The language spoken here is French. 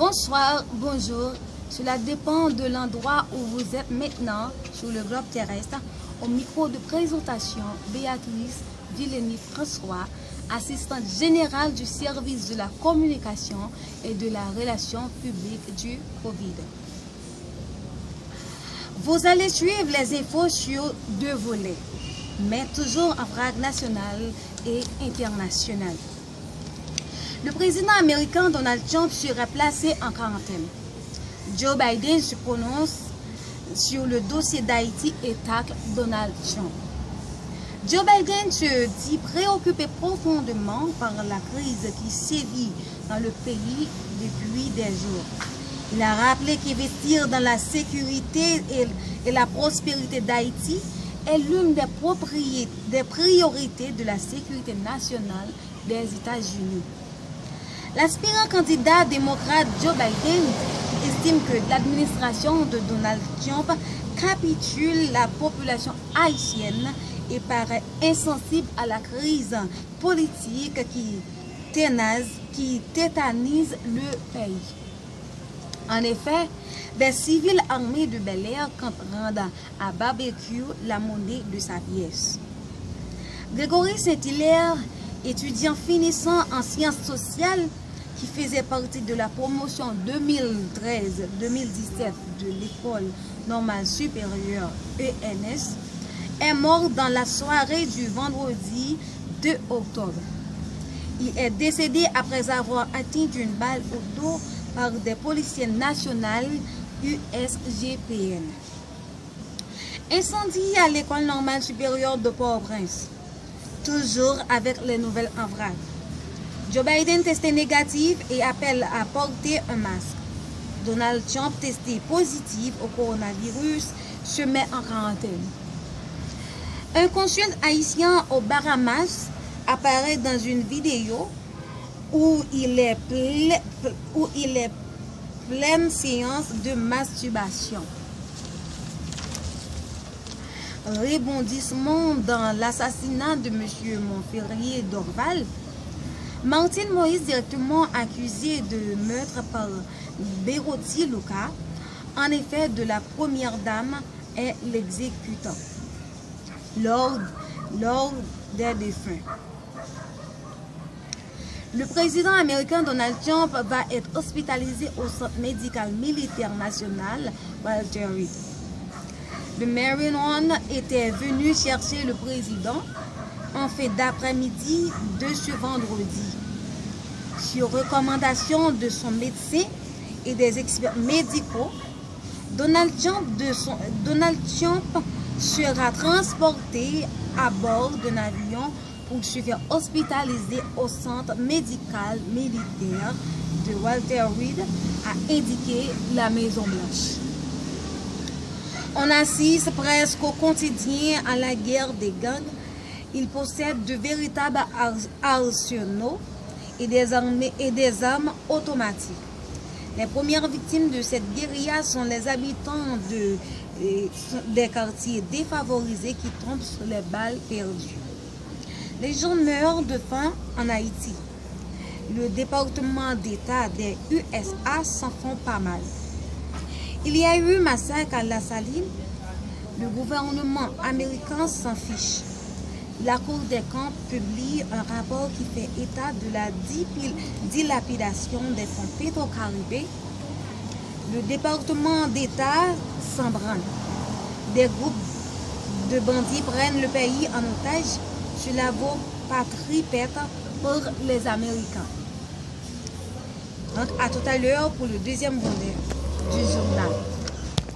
Bonsoir, bonjour. Cela dépend de l'endroit où vous êtes maintenant sur le globe terrestre. Au micro de présentation, Béatrice Villeneuve-François, assistante générale du service de la communication et de la relation publique du Covid. Vous allez suivre les infos sur deux volets, mais toujours en vrague nationale et internationale. Le président américain Donald Trump sera placé en quarantaine. Joe Biden se prononce sur le dossier d'Haïti et tacle Donald Trump. Joe Biden se dit préoccupé profondément par la crise qui sévit dans le pays depuis des jours. Il a rappelé qu'investir dans la sécurité et la prospérité d'Haïti est l'une des priorités de la sécurité nationale des États-Unis. L'aspirant candidat démocrate Joe Biden estime que l'administration de Donald Trump capitule la population haïtienne et paraît insensible à la crise politique qui tétanise le pays. En effet, des civils armés de Bel-Air rendent à barbecue la monnaie de sa pièce. Grégory Saint-Hilaire, étudiant finissant en sciences sociales, qui faisait partie de la promotion 2013-2017 de l'École normale supérieure ENS, est mort dans la soirée du vendredi 2 octobre. Il est décédé après avoir atteint d'une balle au dos par des policiers nationaux USGPN. Incendie à l'École normale supérieure de Port-au-Prince. Toujours avec les nouvelles en vrac. Joe Biden testé négatif et appelle à porter un masque. Donald Trump testé positif au coronavirus se met en quarantaine. Un consul haïtien aux Bahamas apparaît dans une vidéo où il est pleine séance de masturbation. Rebondissement dans l'assassinat de M. Montferrier d'Orval. Martine Moïse, directement accusée de meurtre par Bérotti Lucas, en effet de la première dame, est l'exécutant. L'ordre des défunts. Le président américain Donald Trump va être hospitalisé au centre médical militaire national Walter Reed. Le Marine était venu chercher le président en fin d'après-midi de ce vendredi. Sur recommandation de son médecin et des experts médicaux, Donald Trump sera transporté à bord d'un avion pour se faire hospitaliser au centre médical militaire de Walter Reed, a indiqué la Maison-Blanche. On assiste presque au quotidien à la guerre des gangs. Il possède de véritables arsenaux et des armes automatiques. Les premières victimes de cette guérilla sont les habitants des quartiers défavorisés qui tombent sur les balles perdues. Les gens meurent de faim en Haïti. Le département d'État des USA s'en font pas mal. Il y a eu massacre à La Saline. Le gouvernement américain s'en fiche. La Cour des comptes publie un rapport qui fait état de la dilapidation des fonds pétro-caribés. Le département d'État s'en branle. Des groupes de bandits prennent le pays en otage. Cela vaut pas tripette pour les Américains. Donc à tout à l'heure pour le deuxième volet du journal.